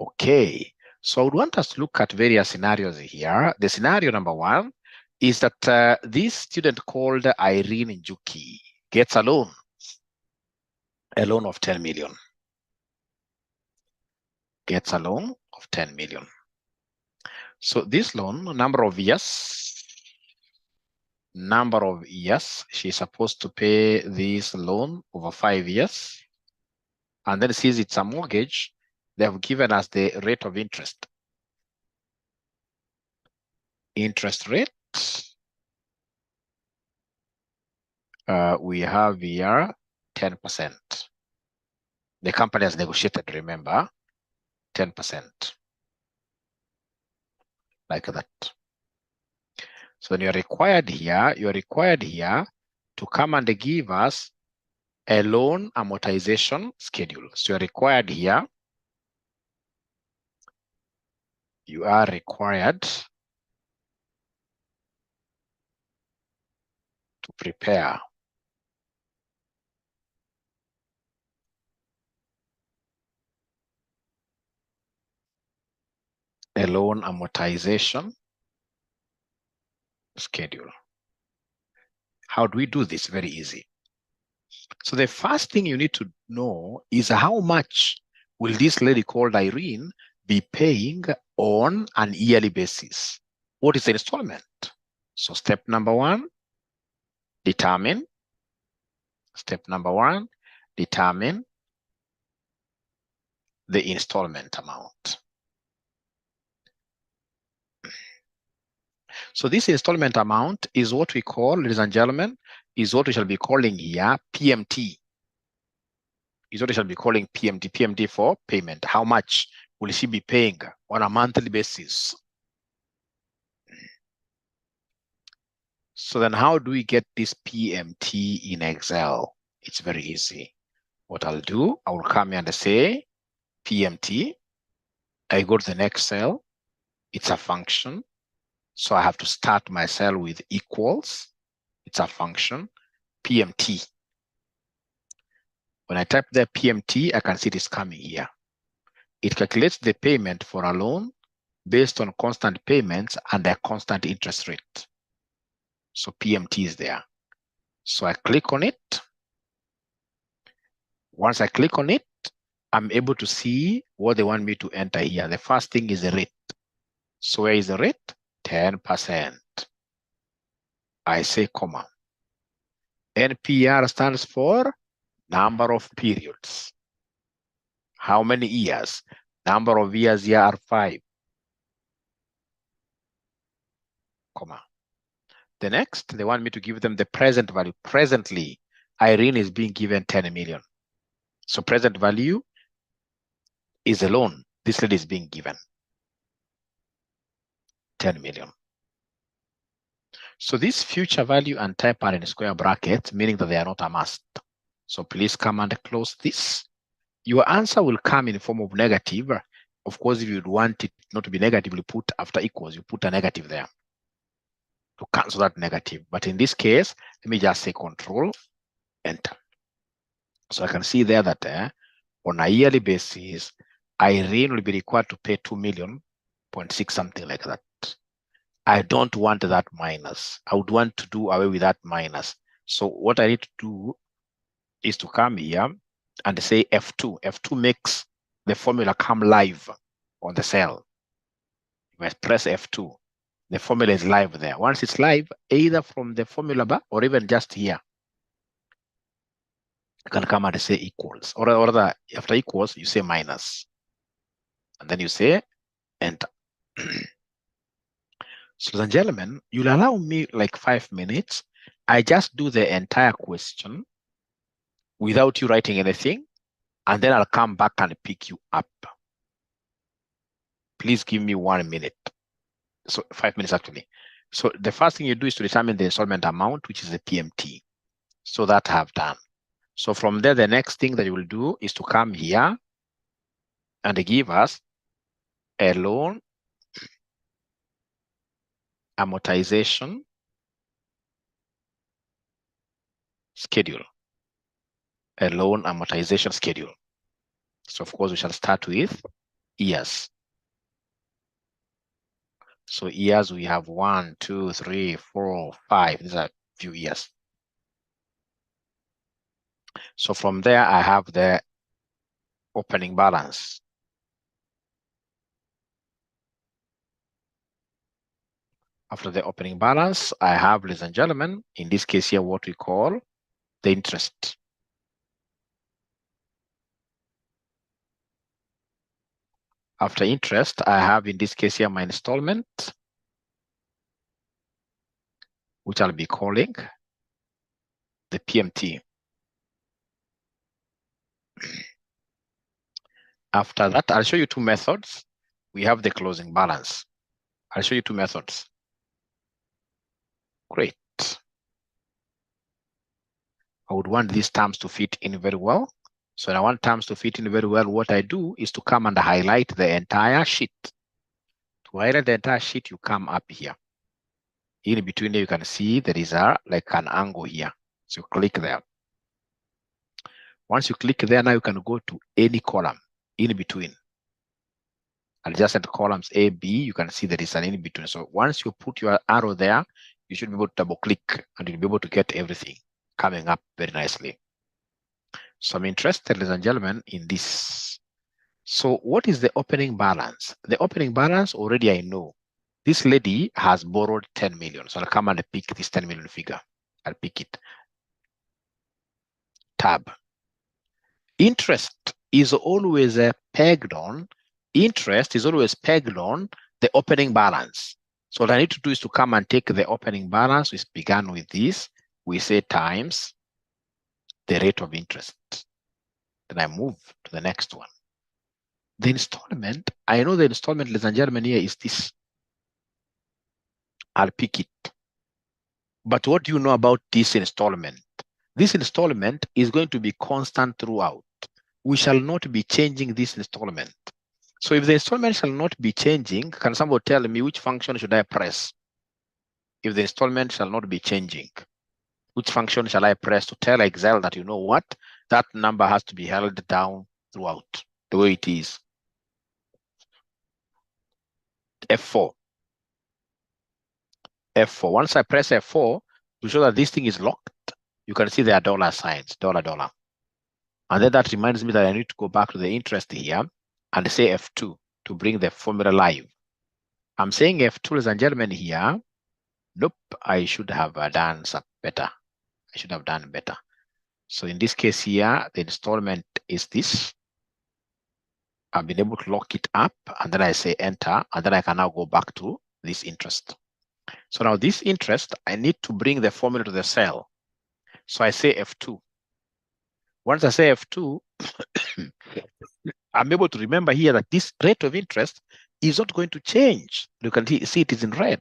Okay, so I would want us to look at various scenarios here. The scenario number one is that this student called Irene Njuki gets a loan of 10 million. Gets a loan of 10 million. So this loan, number of years, she's supposed to pay this loan over 5 years. And then since it's a mortgage, they have given us the rate of interest. Interest rate, we have here 10%. The company has negotiated, remember, 10%. Like that. So then you're required here to come and give us a loan amortization schedule. So you're required here, you are required to prepare a loan amortization schedule. How do we do this? Very easy. So the first thing you need to know is how much will this lady called Irene be paying on an yearly basis? What is the installment? So step number one, determine. Step number one, determine the installment amount. So this installment amount is what we call, ladies and gentlemen, is what we shall be calling here PMT. Is what we shall be calling PMT. PMT for payment. How much will she be paying on a monthly basis? So then how do we get this PMT in Excel? It's very easy. What I'll do, I will come here and say PMT. I go to the next cell. It's a function. So I have to start my cell with equals. It's a function, PMT. When I type the PMT, I can see it is coming here. It calculates the payment for a loan based on constant payments and a constant interest rate. So PMT is there. So I click on it. Once I click on it, I'm able to see what they want me to enter here. The first thing is the rate. So where is the rate? 10%. I say comma. NPR stands for number of periods. How many years? Number of years here are 5. Comma. The next, they want me to give them the present value. Presently, Irene is being given 10 million. So present value is a loan. This lady is being given 10 million. So this future value and type are in square brackets, meaning that they are not a must. So please come and close this. Your answer will come in the form of negative. Of course, if you'd want it not to be negative, you put after equals, you put a negative there to cancel that negative. But in this case, let me just say Control, Enter. So I can see there that on a yearly basis, Irene will be required to pay 2 million, 0.6, something like that. I don't want that minus. I would want to do away with that minus. So what I need to do is to come here and say F2. F2 makes the formula come live on the cell. If I press F2, the formula is live there. Once it's live, either from the formula bar or even just here, you can come and say equals. Or after equals, you say minus. And then you say Enter. So, ladies and gentlemen, you'll allow me like 5 minutes. I just do the entire question without you writing anything, and then I'll come back and pick you up. Please give me 1 minute. So 5 minutes actually. So the first thing you do is to determine the installment amount, which is the PMT. So that I have done. So from there, the next thing that you will do is to come here and give us a loan amortization schedule. A loan amortization schedule. So of course, we shall start with years. So years, we have 1, 2, 3, 4, 5. These are few years. So from there, I have the opening balance. After the opening balance, I have, ladies and gentlemen, in this case here, what we call the interest. After interest, I have, in this case here, my installment, which I'll be calling the PMT. After that, I'll show you two methods. We have the closing balance. I'll show you two methods. Great. I would want these terms to fit in very well. So when I want terms to fit in very well, what I do is to come and highlight the entire sheet. To highlight the entire sheet, you come up here. In between there, you can see there is like an angle here. So click there. Once you click there, now you can go to any column in between. Adjacent columns A, B, you can see there is an in between. So once you put your arrow there, you should be able to double click and you'll be able to get everything coming up very nicely. So I'm interested, ladies and gentlemen, in this. So what is the opening balance? The opening balance, already I know. This lady has borrowed 10 million. So I'll come and pick this 10 million figure. I'll pick it. Tab. Interest is always pegged on. Interest is always pegged on the opening balance. So what I need to do is to come and take the opening balance, which began with this. We say times the rate of interest. Then I move to the next one. The installment, I know the installment, ladies and gentlemen, here is this. I'll pick it. But what do you know about this installment? This installment is going to be constant throughout. We shall not be changing this installment. So if the installment shall not be changing, can somebody tell me which function should I press? If the installment shall not be changing, which function shall I press to tell Excel that, you know what, that number has to be held down throughout the way it is? F4. F4. Once I press F4 to show that this thing is locked, you can see there are dollar signs, dollar, dollar. And then that reminds me that I need to go back to the interest here and say F2 to bring the formula live. I'm saying F2, ladies and gentlemen, here. Nope, I should have done some better. I should have done better. So in this case here, the installment is this. I've been able to lock it up, and then I say enter, and then I can now go back to this interest. So now this interest, I need to bring the formula to the cell. So I say F2. Once I say F2, I'm able to remember here that this rate of interest is not going to change. You can see it is in red.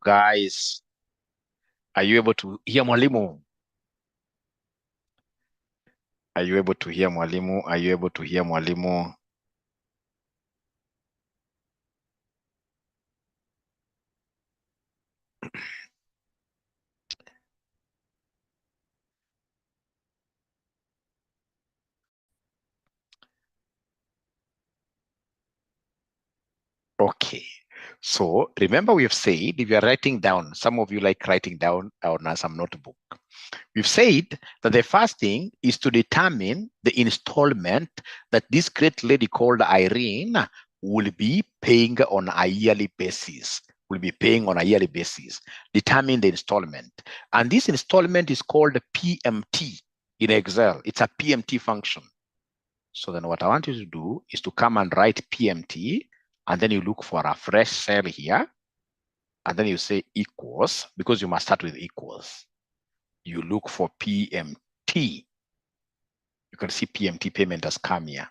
guys, are you able to hear mwalimu? Are you able to hear mwalimu? Are you able to hear mwalimu? Okay. So remember we have said, if you are writing down, some of you like writing down on some notebook. We've said that the first thing is to determine the installment that this great lady called Irene will be paying on a yearly basis. Determine the installment. And this installment is called PMT in Excel. It's a PMT function. So then what I want you to do is to come and write PMT, and then you look for a fresh cell here, and then you say equals, because you must start with equals. You look for PMT. You can see PMT payment has come here.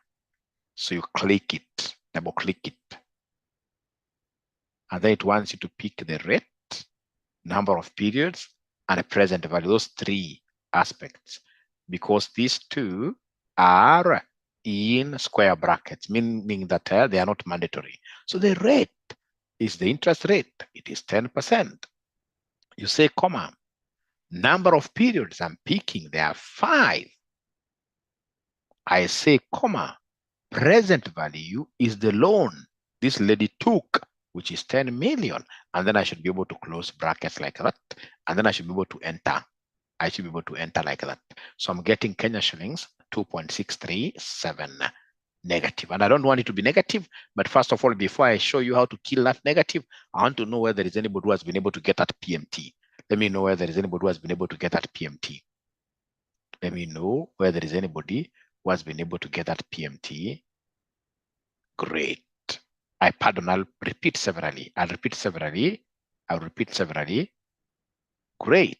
So you click it, double click it. And then it wants you to pick the rate, number of periods, and a present value, those three aspects, because these two are in square brackets, meaning that they are not mandatory. So the rate is the interest rate. It is 10%. You say, comma, number of periods I'm picking, there are 5. I say, comma, present value is the loan this lady took, which is 10 million. And then I should be able to close brackets like that. And then I should be able to enter. I should be able to enter like that. So I'm getting Kenya shillings 2.637 negative. And I don't want it to be negative. But first of all, before I show you how to kill that negative, I want to know whether there is anybody who has been able to get that PMT. Let me know whether there is anybody who has been able to get that PMT. Let me know whether there is anybody who has been able to get that PMT. Great. I'll repeat severally. I'll repeat severally. Great.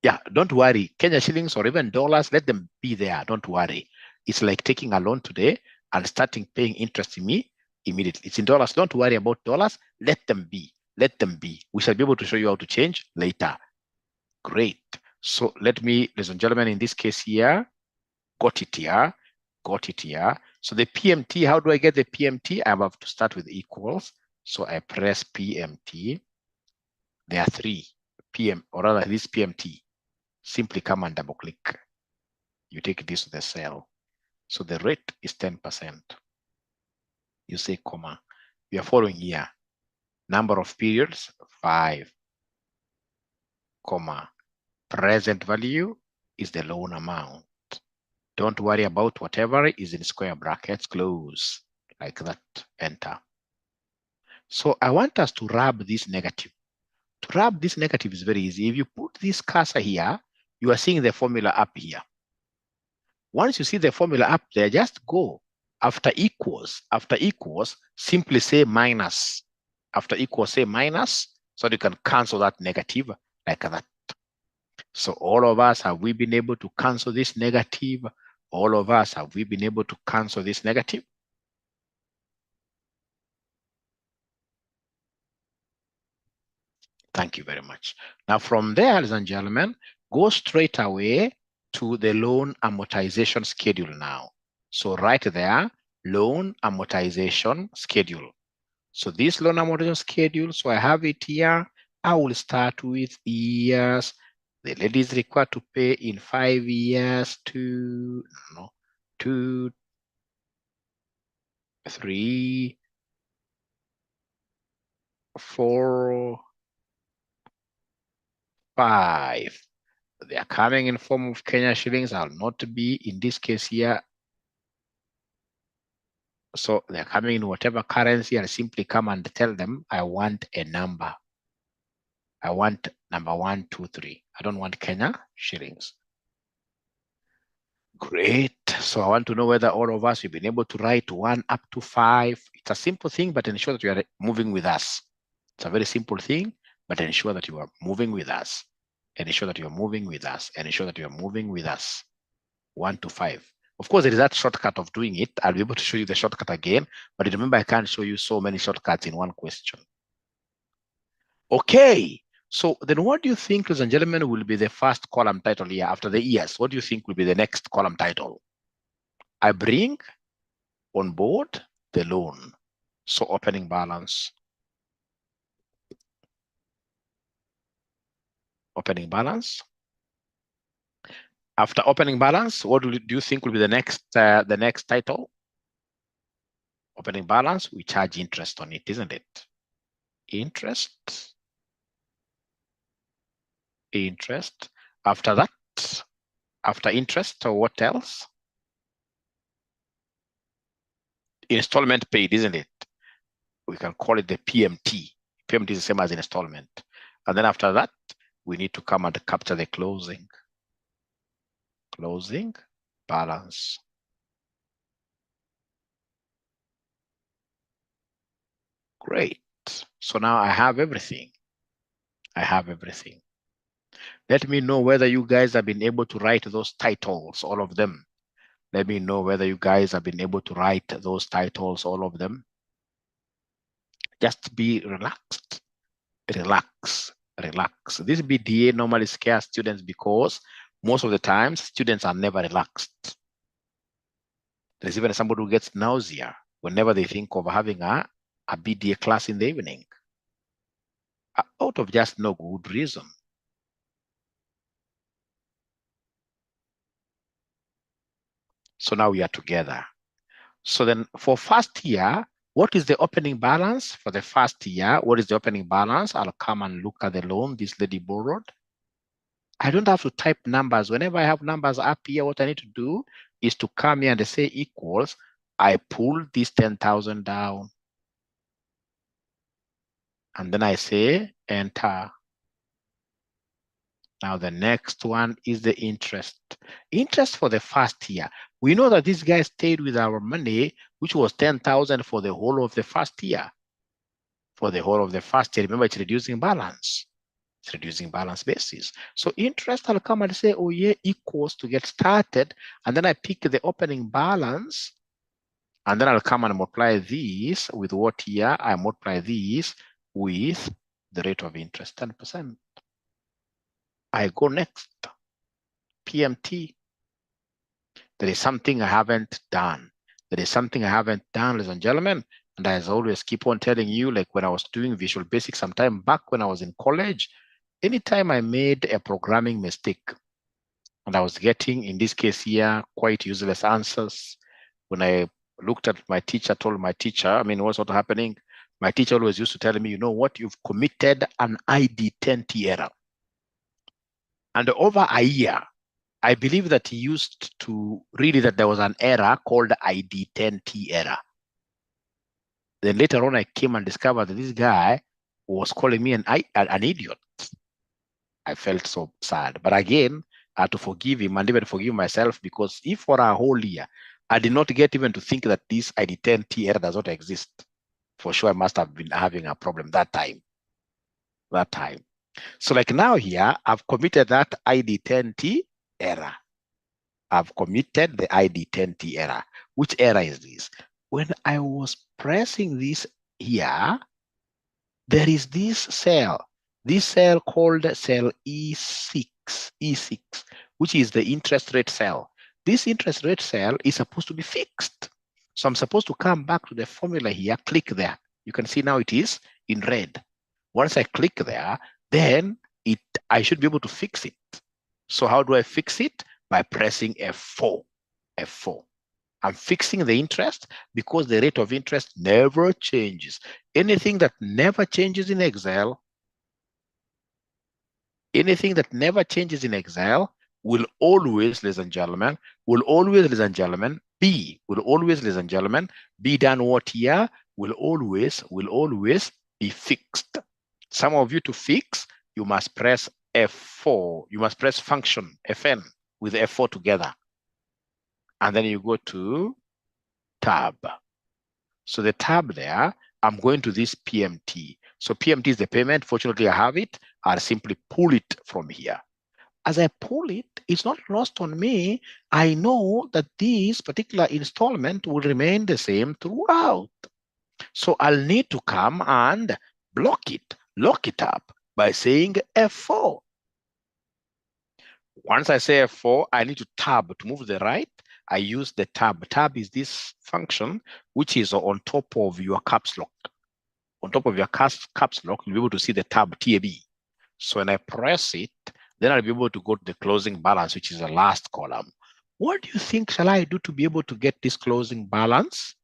Yeah, don't worry. Kenya shillings or even dollars, let them be there. Don't worry. It's like taking a loan today and starting paying interest in me immediately. It's in dollars. Don't worry about dollars. Let them be. Let them be. We shall be able to show you how to change later. Great. So let me, ladies and gentlemen, in this case here, got it here. So the PMT, how do I get the PMT? I have to start with equals. So I press PMT. There are 3 PM, or rather this PMT. Simply come and double click. You take this to the cell. So the rate is 10%. You say, comma. We are following here. Number of periods, 5. Comma. Present value is the loan amount. Don't worry about whatever is in square brackets, close, like that, enter. So I want us to rub this negative. To rub this negative is very easy. If you put this cursor here, you are seeing the formula up here. Once you see the formula up there, just go after equals. After equals, simply say minus. After equals, say minus, so that you can cancel that negative like that. So all of us, have we been able to cancel this negative? All of us, have we been able to cancel this negative? Thank you very much. Now from there, ladies and gentlemen, go straight away to the loan amortization schedule now. So right there, loan amortization schedule. So this loan amortization schedule, so I have it here. I will start with years. The lady is required to pay in 5 years, 2, 3, 4, 5. They are coming in form of Kenya shillings. I'll not be in this case here. So they're coming in whatever currency. I'll simply come and tell them I want a number. I want number 1, 2, 3. I don't want Kenya shillings. Great. So I want to know whether all of us have been able to write 1 up to 5. It's a simple thing, but ensure that you are moving with us. It's a very simple thing, but ensure that you are moving with us. And ensure that you are moving with us. And ensure that you are moving with us. 1 to 5. Of course, there is that shortcut of doing it. I'll be able to show you the shortcut again. But remember, I can't show you so many shortcuts in one question. Okay. So then what do you think, ladies and gentlemen, will be the first column title here after the years? What do you think will be the next column title? I bring on board the loan. So opening balance. Opening balance. After opening balance, what do you think will be the next title? Opening balance, we charge interest on it, isn't it? Interest. Interest. After that, after interest, or what else? Installment paid, isn't it? We can call it the PMT. PMT is the same as installment. And then after that, we need to come and capture the closing balance. Great. So now I have everything. I have everything. Let me know whether you guys have been able to write those titles, all of them. Let me know whether you guys have been able to write those titles, all of them. Just be relaxed. Relax. Relax. This BDA normally scares students because most of the times students are never relaxed. There's even somebody who gets nausea whenever they think of having a BDA class in the evening, out of just no good reason. So now we are together. So then for first year, what is the opening balance for the first year? What is the opening balance? I'll come and look at the loan this lady borrowed. I don't have to type numbers. Whenever I have numbers up here, what I need to do is to come here and say equals. I pull this 10,000 down. And then I say enter. Now the next one is the interest. Interest for the first year. We know that this guy stayed with our money, which was 10,000 for the whole of the first year. For the whole of the first year, remember it's reducing balance. It's reducing balance basis. So interest, I'll come and say, oh yeah, equals to get started. And then I pick the opening balance. And then I'll come and multiply this with what here? I multiply this with the rate of interest, 10%. I go next, PMT. There is something I haven't done. There is something I haven't done, ladies and gentlemen. And as I always keep on telling you, like when I was doing Visual Basic sometime back when I was in college, anytime I made a programming mistake, and I was getting, in this case here, quite useless answers. When I looked at my teacher, told my teacher, I mean, what's not happening? My teacher always used to tell me, you know what, you've committed an ID10T error. And over a year, I believe that he used to really that there was an error called ID10T error. Then later on, I came and discovered that this guy was calling me an idiot. I felt so sad. But again, I had to forgive him and even forgive myself, because if for a whole year, I did not get even to think that this ID10T error does not exist, for sure I must have been having a problem that time. So like now here, I've committed that ID10T error. I've committed the ID10T error. Which error is this? When I was pressing this here, there is this cell called cell E6, which is the interest rate cell. This interest rate cell is supposed to be fixed. So I'm supposed to come back to the formula here, click there. You can see now it is in red. Once I click there, then I should be able to fix it. So how do I fix it? By pressing F4. I'm fixing the interest because the rate of interest never changes. Anything that never changes in Excel, will always, ladies and gentlemen, be done what here? Will always be fixed. Some of you, to fix, you must press F4. You must press function Fn with F4 together. And then you go to tab. So the tab there, I'm going to this PMT. So PMT is the payment. Fortunately, I have it. I'll simply pull it from here. As I pull it, it's not lost on me. I know that this particular installment will remain the same throughout. So I'll need to come and block it. lock it up by saying F4. Once I say F4, I need to tab to move to the right. I use the tab. Tab is this function which is on top of your caps lock. On top of your caps lock, you'll be able to see the tab TAB. So when I press it, then I'll be able to go to the closing balance, which is the last column. What do you think shall I do to be able to get this closing balance?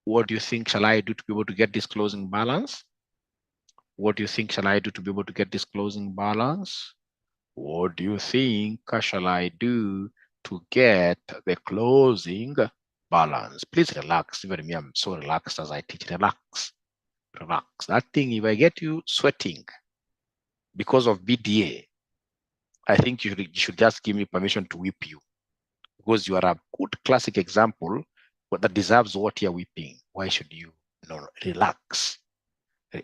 What do you think shall I do to be able to get this closing balance? What do you think shall I do to be able to get this closing balance? What do you think shall I do to get the closing balance? Please relax. Even me, I'm so relaxed as I teach. Relax. Relax. That thing, if I get you sweating because of BDA, I think you should just give me permission to whip you, because you are a good classic example that deserves what you're whipping. Why should you? No, relax.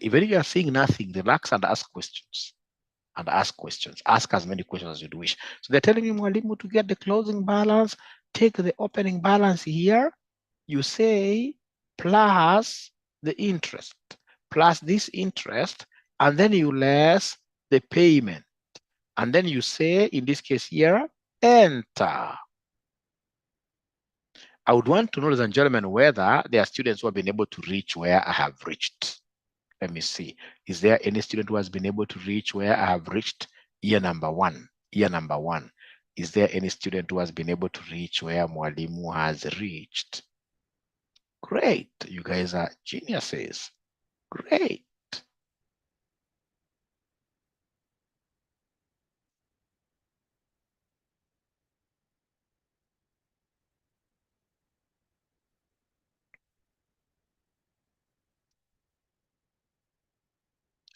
Even if you are saying nothing, relax and ask questions. And ask questions. Ask as many questions as you wish. So they're telling me, Mwalimu, to get the closing balance, take the opening balance here. You say plus the interest, plus this interest, and then you less the payment. And then you say, in this case here, enter. I would want to know, ladies and gentlemen, whether there are students who have been able to reach where I have reached. Let me see. Is there any student who has been able to reach where I have reached? Year number one. Year number one. Is there any student who has been able to reach where Mwalimu has reached? Great. You guys are geniuses. Great.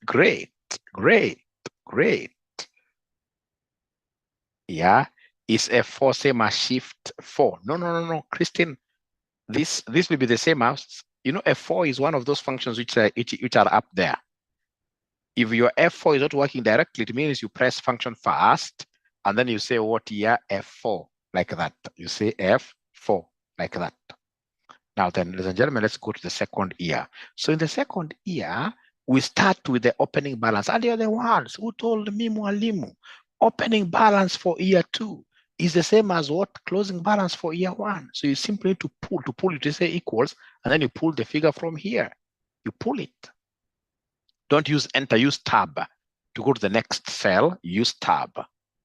Great. Great. Great. Yeah. Is F4 same as shift 4? No, Christine. This will be the same as, you know, F4 is one of those functions which are up there. If your F4 is not working directly, it means you press function first, and then you say what here, F4, like that. You say F4, like that. Now then, ladies and gentlemen, let's go to the second year. So in the second year, we start with the opening balance. And you're the ones who told me, Mwalimu, opening balance for year 2 is the same as what? Closing balance for year 1. So you simply need to pull it to say equals, and then you pull the figure from here. You pull it. Don't use enter, use tab. To go to the next cell, use tab.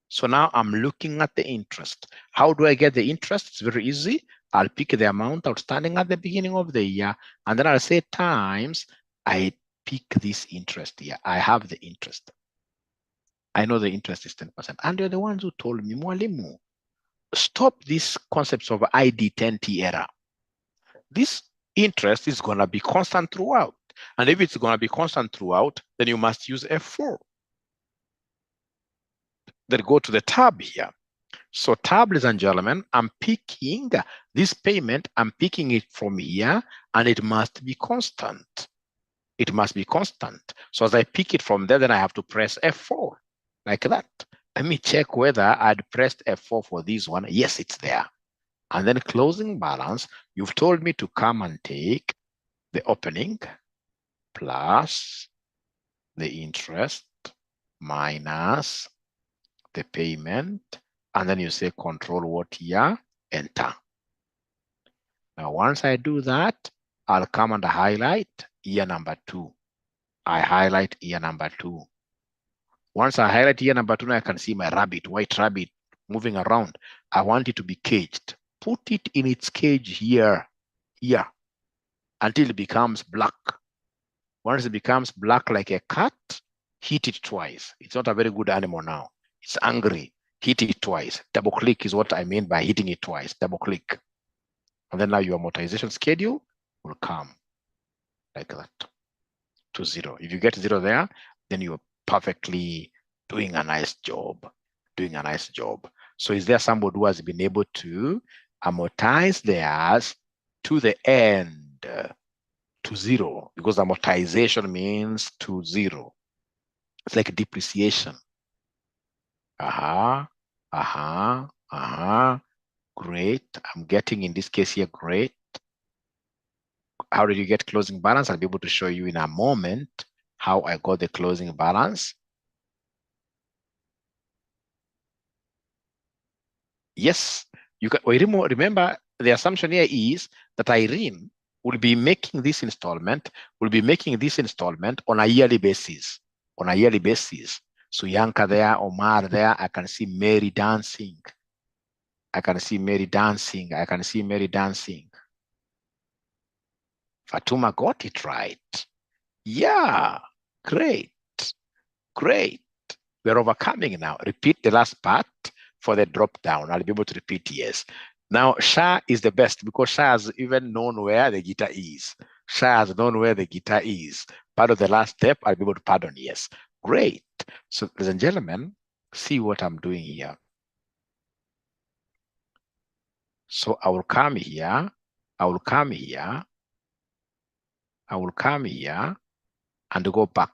So now I'm looking at the interest. How do I get the interest? It's very easy. I'll pick the amount outstanding at the beginning of the year, and then I'll say times, I pick this interest here. I have the interest. I know the interest is 10%. And you're the ones who told me, Mwalimu, stop these concepts of ID10T error. This interest is going to be constant throughout. And if it's going to be constant throughout, then you must use F4. Then go to the tab here. So tab, ladies and gentlemen, I'm picking this payment, I'm picking it from here, and it must be constant. It must be constant. So as I pick it from there, then I have to press F4, like that. Let me check whether I'd pressed F4 for this one. Yes, it's there. And then closing balance, you've told me to come and take the opening plus the interest minus the payment, and then you say control what here, enter. Now, once I do that, I'll come and highlight year number 2. I highlight year number 2. Once I highlight year number 2, now I can see my rabbit, white rabbit, moving around. I want it to be caged. Put it in its cage here, until it becomes black. Once it becomes black like a cat, hit it twice. It's not a very good animal now. It's angry. Hit it twice. Double click is what I mean by hitting it twice. Double click. And then now your amortization schedule will come like that to 0. If you get 0 there, then you're perfectly doing a nice job. Doing a nice job. So is there somebody who has been able to amortize theirs to the end, to 0? Because amortization means to 0. It's like depreciation. Great. I'm getting, in this case here, great. How did you get closing balance? I'll be able to show you in a moment. how I got the closing balance. Yes, you can remember the assumption here is that Irene will be making this installment, on a yearly basis. On a yearly basis. So Yanka there, Omar there, I can see Mary dancing. I can see Mary dancing. I can see Mary dancing. Fatuma got it right. Yeah, great, great. We're overcoming now. Repeat the last part for the drop down. I'll be able to repeat yes. Now, Sha is the best because Sha has even known where the guitar is. Sha has known where the guitar is. Part of the last step, I'll be able to pardon yes. Great. So, ladies and gentlemen, see what I'm doing here. So I will come here. I will come here. I will come here and go back.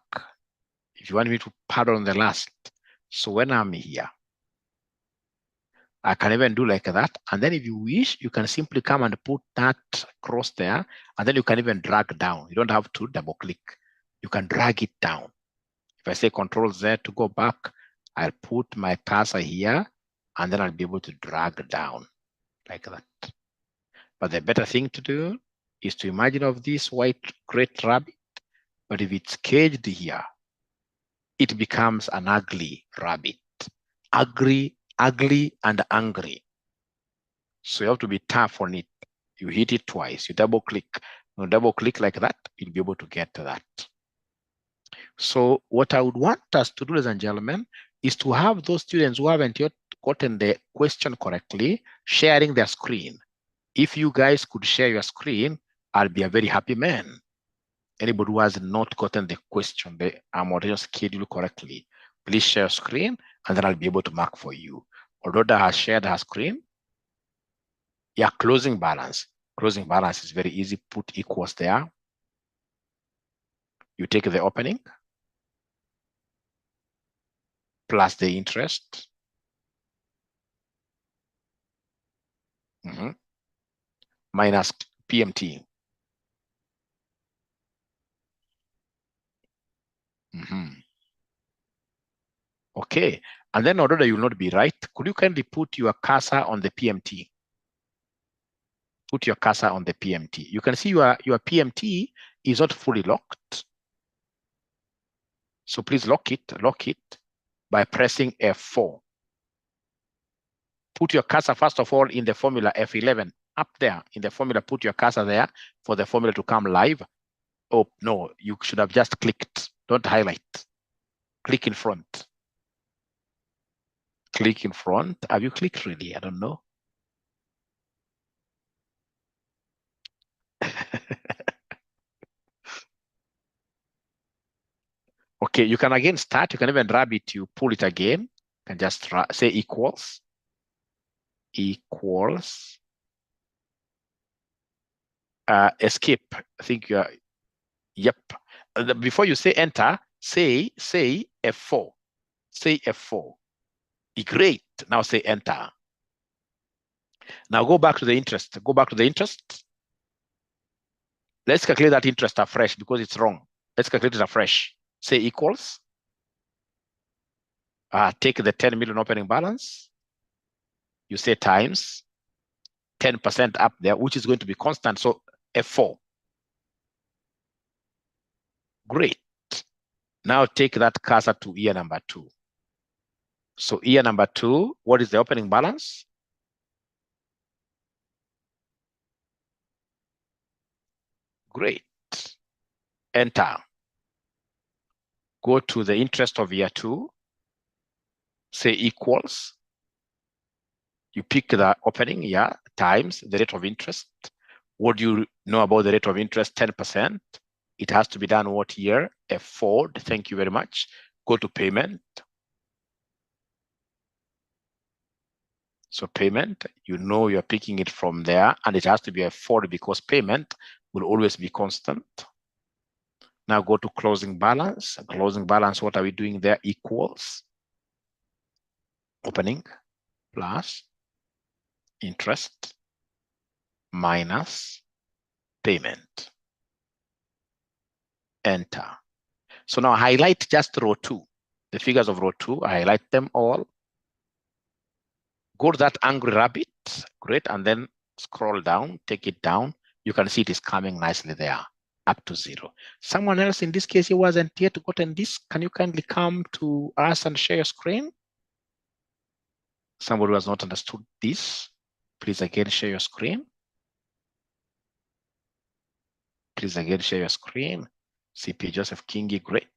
If you want me to pardon the last. So when I'm here, I can even do like that. And then if you wish, you can simply come and put that cross there. And then you can even drag down. You don't have to double click. You can drag it down. If I say Control Z to go back, I'll put my cursor here. And then I'll be able to drag down like that. But the better thing to do is to imagine of this white great rabbit. But if it's caged here, it becomes an ugly rabbit. Ugly, and angry. So you have to be tough on it. You hit it twice, you double click. You double click like that, you'll be able to get to that. So what I would want us to do, ladies and gentlemen, is to have those students who haven't yet gotten the question correctly, sharing their screen. If you guys could share your screen, I'll be a very happy man. Anybody who has not gotten the question, the amortization schedule correctly, please share screen, and then I'll be able to mark for you. Rhoda has shared her screen. Yeah, closing balance. Closing balance is very easy. Put equals there. You take the opening plus the interest. Minus PMT. Okay, and then although you will not be right, could you kindly put your cursor on the PMT? Put your cursor on the PMT. You can see your PMT is not fully locked. So please lock it by pressing F4. Put your cursor, first of all, in the formula F11. Up there in the formula, put your cursor there for the formula to come live. Oh, no, you should have just clicked. Don't highlight. Click in front. Click in front. Have you clicked really? I don't know. Okay, you can again start. You can even grab it. You pull it again. You can just say equals. Equals. Escape. I think you are. Yep. Before you say enter, say F4. Say F4. Great. Now say enter. Now go back to the interest. Go back to the interest. Let's calculate that interest afresh because it's wrong. Let's calculate it afresh. Say equals. Take the 10 million opening balance. You say times 10% up there, which is going to be constant. So F4. Great. Now take that cursor to year number 2. So year number 2, what is the opening balance? Great. Enter. Go to the interest of year 2. Say equals. You pick the opening year times the rate of interest. What do you know about the rate of interest? 10%. It has to be done what year? F4. Thank you very much. Go to payment. So payment, you know you're picking it from there, and it has to be F4 because payment will always be constant. Now go to closing balance. Closing balance, what are we doing there? Equals opening plus interest minus payment. Enter. So now highlight just row 2. The figures of row 2, I highlight them all. Go to that angry rabbit, great, and then scroll down, take it down. You can see it is coming nicely there, up to 0. Someone else in this case, he wasn't yet gotten this. Can you kindly come to us and share your screen? Somebody who has not understood this, please again share your screen. Please again share your screen. CP Joseph Kingi, great.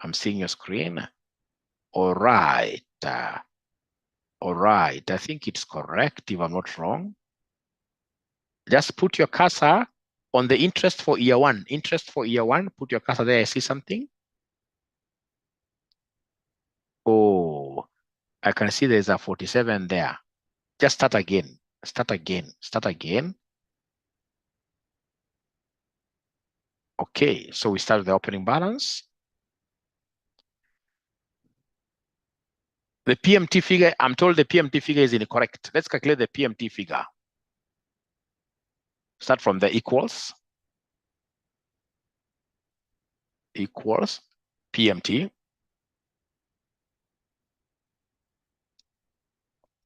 I'm seeing your screen. All right. All right. I think it's correct if I'm not wrong. Just put your cursor on the interest for year 1. Interest for year 1. Put your cursor there. I see something. Oh, I can see there's a 47 there. Just start again. Start again. Start again. Okay, so we start with the opening balance. The PMT figure, I'm told the PMT figure is incorrect. Let's calculate the PMT figure. Start from the equals. Equals PMT.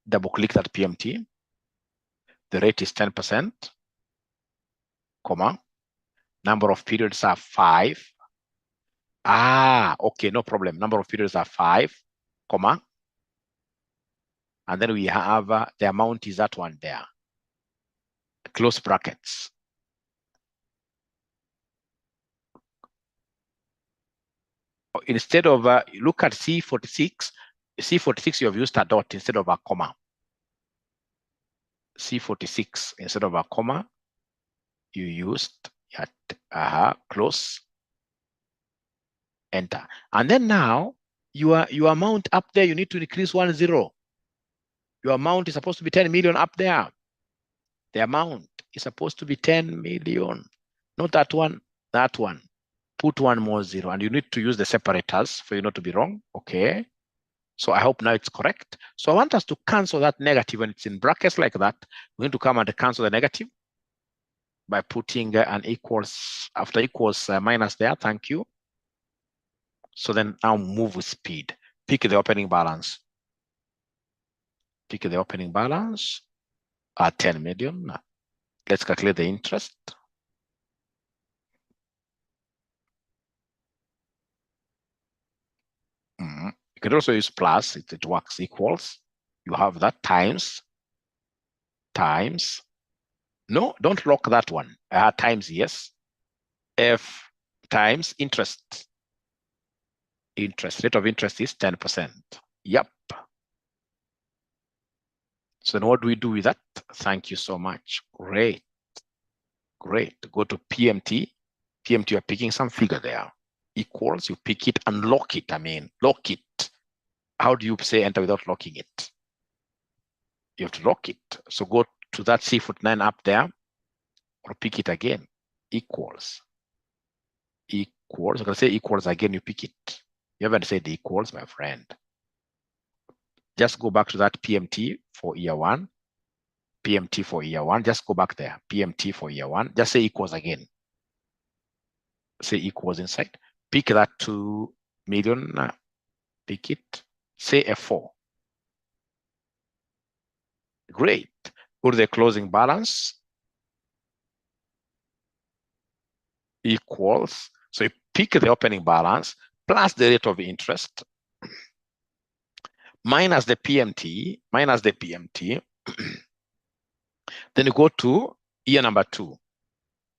Double click that PMT. The rate is 10%, comma. Number of periods are 5. Ah, okay, no problem. Number of periods are 5, comma. And then we have the amount is that one there. Close brackets. Instead of, look at C46. C46, you have used a dot instead of a comma. C46, instead of a comma, you used at close, enter. And then now, your amount up there, you need to increase 1 0. Your amount is supposed to be 10 million up there. The amount is supposed to be 10 million. Not that one, that one. Put 1 more 0, and you need to use the separators for you not to be wrong. Okay. So I hope now it's correct. So I want us to cancel that negative when it's in brackets like that. We're going to come and cancel the negative by putting an equals, after equals minus there. Thank you. So then now move with speed. Pick the opening balance. Pick the opening balance at 10 million. Let's calculate the interest. You can also use plus, it works equals. You have that times. No, don't lock that one. Times, yes. F times interest. Interest, rate of interest is 10%. Yep. So then what do we do with that? Thank you so much. Great. Great. Go to PMT. PMT, you're picking some figure there. Equals, you pick it and lock it. I mean, lock it. How do you say enter without locking it? You have to lock it. So go to that C49 up there, or pick it again. Equals. Equals. I'm going to say equals again, you pick it. You haven't said equals, my friend. Just go back to that PMT for year 1. PMT for year 1. Just go back there. PMT for year 1. Just say equals again. Say equals inside. Pick that 2 million. Pick it. Say F4. Great. Go to the closing balance. Equals. So you pick the opening balance plus the rate of interest minus the PMT, then you go to year number 2.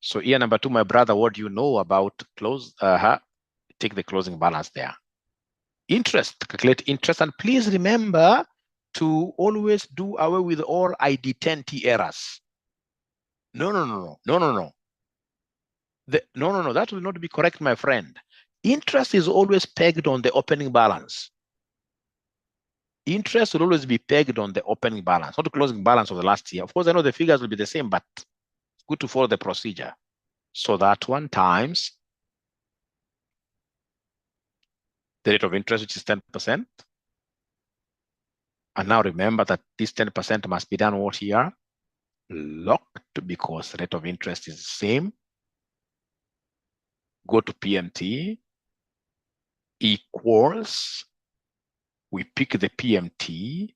So year number 2, my brother, what do you know about close? Take the closing balance there. Interest, calculate interest, and please remember to always do away with all ID10T errors. No. That will not be correct, my friend. Interest is always pegged on the opening balance. Interest will always be pegged on the opening balance, not the closing balance of the last year. Of course, I know the figures will be the same, but it's good to follow the procedure. So that one times the rate of interest, which is 10%. And now remember that this 10% must be done what here? Locked, because the rate of interest is the same. Go to PMT, equals, we pick the PMT,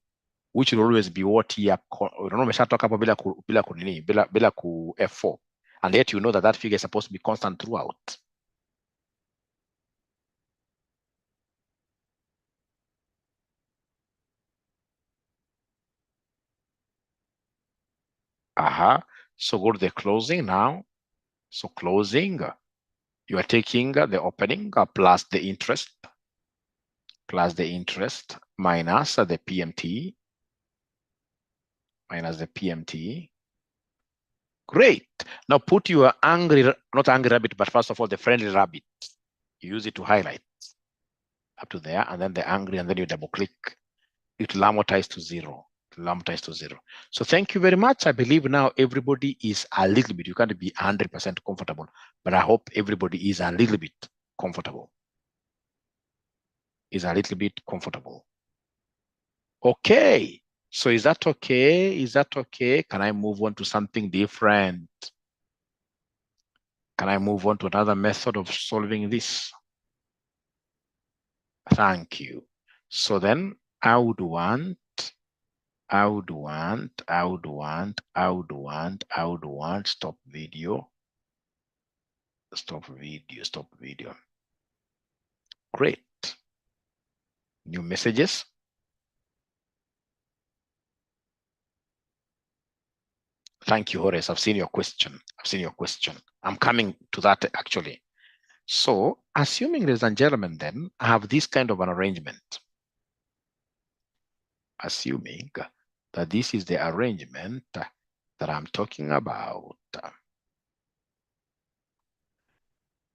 which will always be what here, umeshatoka hapo bila ku F4, and yet you know that that figure is supposed to be constant throughout. So go to the closing now. So closing, you are taking the opening plus the interest minus the PMT, Great. Now put your angry, not angry rabbit, but first of all, the friendly rabbit. You use it to highlight up to there, and then the angry, and then you double click. It will amortize to zero. So thank you very much. I believe now everybody is a little bit, you can't be 100% comfortable, but I hope everybody is a little bit comfortable. Okay. So is that okay? Can I move on to something different? Can I move on to another method of solving this? Thank you. So then I would want stop video. Great. New messages. Thank you, Horace. I've seen your question. I'm coming to that actually. So, assuming, ladies and gentlemen, then I have this kind of an arrangement. Assuming that this is the arrangement that I'm talking about.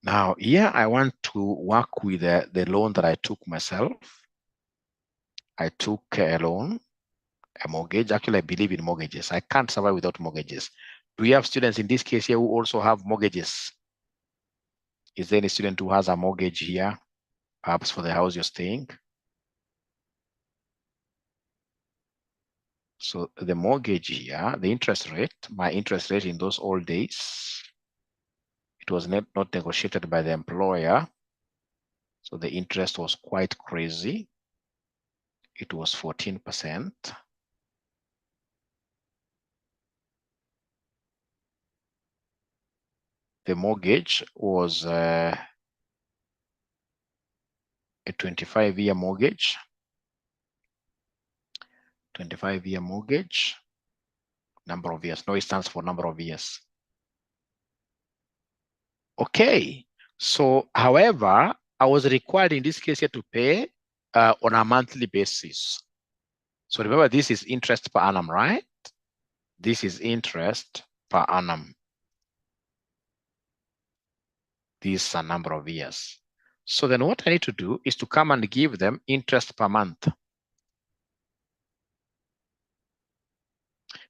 Now, here I want to work with the loan that I took myself. I took a loan, a mortgage. Actually, I believe in mortgages. I can't survive without mortgages. Do we have students in this case here who also have mortgages? Is there any student who has a mortgage here, perhaps for the house you're staying? So the mortgage here, the interest rate, my interest rate in those old days, it was not negotiated by the employer. So the interest was quite crazy. It was 14%. The mortgage was a 25-year mortgage. 25-year mortgage. Number of years. No, it stands for number of years. Okay. So, however, I was required in this case here to pay on a monthly basis. So remember, this is interest per annum, right? This is interest per annum. This is a number of years. So then what I need to do is to come and give them interest per month.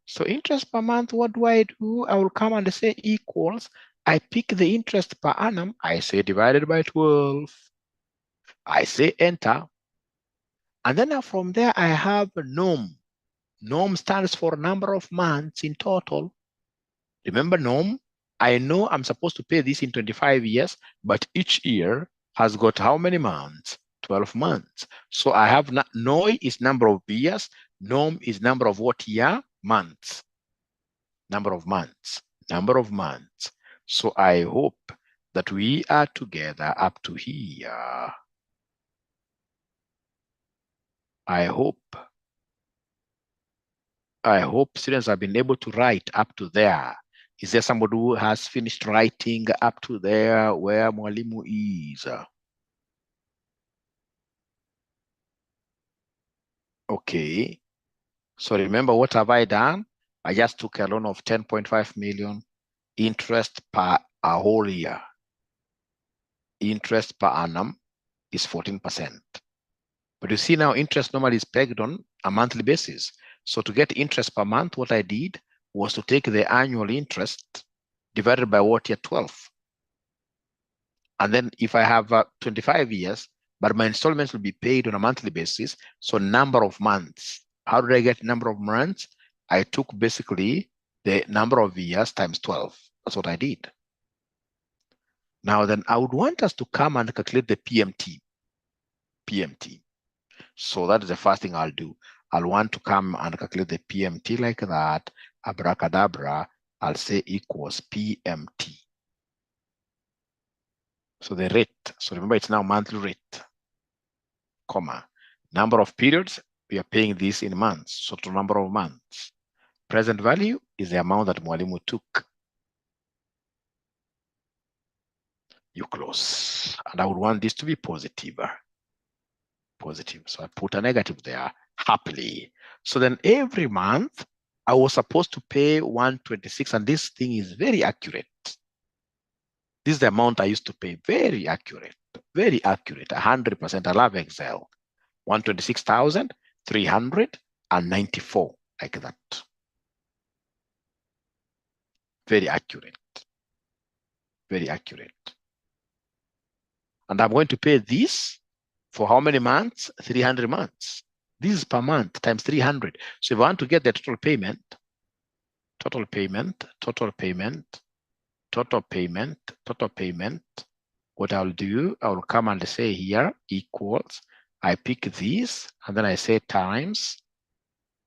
So interest per month, what do? I will come and say equals, I pick the interest per annum, I say divided by 12. I say enter. And then now from there, I have norm. Norm stands for number of months in total. Remember norm? I know I'm supposed to pay this in 25 years, but each year has got how many months? 12 months. So I have NOI is number of years. Norm is number of what year? Months. Number of months. So I hope that we are together up to here. I hope students have been able to write up to there. Is there somebody who has finished writing up to there where Mwalimu is? Okay. So remember, what have I done? I just took a loan of 10.5 million, interest per a whole year. Interest per annum is 14%. But you see now, interest normally is pegged on a monthly basis. So to get interest per month, what I did was to take the annual interest divided by what year? 12. And then if I have 25 years, but my installments will be paid on a monthly basis, so number of months. How did I get number of months? I took basically the number of years times 12. That's what I did. Now then, I would want us to come and calculate the PMT. PMT. So that is the first thing I'll do. I'll want to come and calculate the PMT like that. Abracadabra, I'll say equals PMT. So the rate, so remember it's now monthly rate, comma, number of periods, we are paying this in months, so total number of months. Present value is the amount that Mwalimu took. You close. And I would want this to be positive. Positive. So I put a negative there, happily. So then every month, I was supposed to pay 126, and this thing is very accurate. This is the amount I used to pay, very accurate, 100%. I love Excel. 126,394, like that. Very accurate, very accurate. And I'm going to pay this for how many months? 300 months. This is per month times 300. So if I want to get the total payment, what I'll do, I'll come and say here equals, I pick this, and then I say times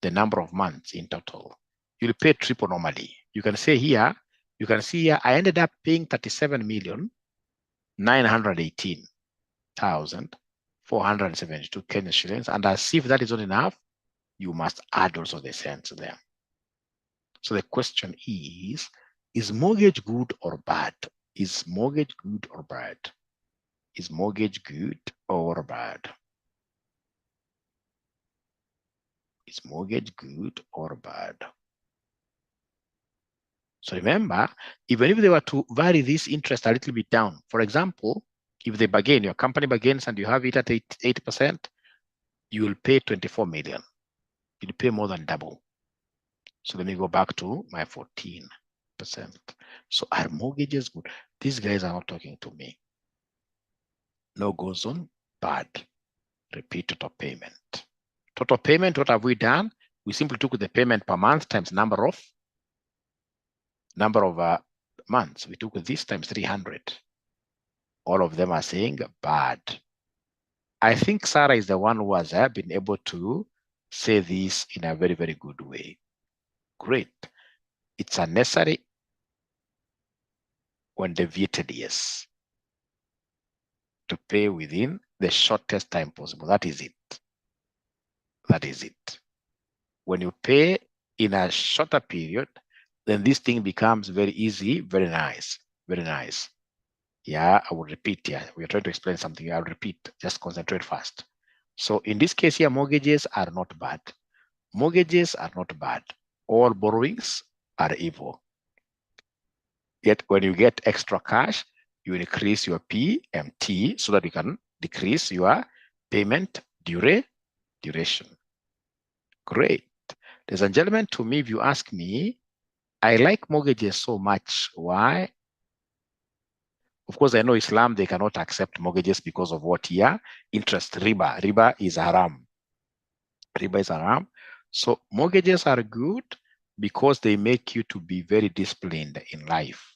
the number of months in total. You'll pay triple normally. You can say here, you can see here, I ended up paying 37,918,472 Kenyan shillings. And as if that is not enough, you must add also the cents there. So the question is mortgage good or bad? Is mortgage good or bad? Is mortgage good or bad? Is mortgage good or bad? So remember, even if they were to vary this interest a little bit down, for example, if they bargain, your company bargains and you have it at 8%, you will pay 24 million. You'll pay more than double. So let me go back to my 14%. So are mortgages good? These guys are not talking to me. No goes on, bad. Repeat total payment. Total payment, what have we done? We simply took the payment per month times number of months. We took this times 300. All of them are saying bad. I think Sarah is the one who has been able to say this in a very, very good way. Great. It's unnecessary when deviated, yes. To pay within the shortest time possible. That is it. That is it. When you pay in a shorter period, then this thing becomes very easy, very nice, very nice. Yeah, I will repeat here. We're trying to explain something. I'll repeat, just concentrate fast. So in this case here, mortgages are not bad. Mortgages are not bad. All borrowings are evil. Yet when you get extra cash, you increase your PMT so that you can decrease your payment duration. Great. Ladies and gentlemen, to me, if you ask me, I like mortgages so much. Why? Of course, I know Islam, they cannot accept mortgages because of what here? Interest, riba. Riba is haram. Riba is haram. So mortgages are good because they make you to be very disciplined in life.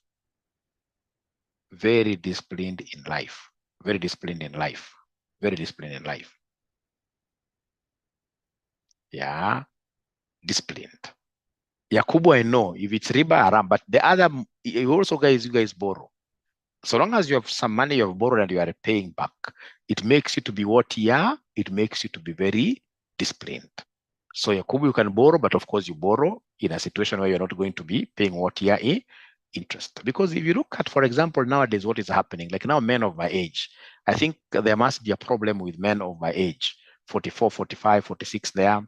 Very disciplined in life. Very disciplined in life. Very disciplined in life. Yeah, disciplined. Yakubu, I know if it's riba haram, but the other, you also you guys borrow. So long as you have some money you have borrowed and you are paying back, it makes you to be what you are. It makes you to be very disciplined. So Yakubu, you can borrow, but of course you borrow in a situation where you're not going to be paying what you are in interest. Because if you look at, for example, nowadays, what is happening, like now men of my age, I think there must be a problem with men of my age, 44, 45, 46 there.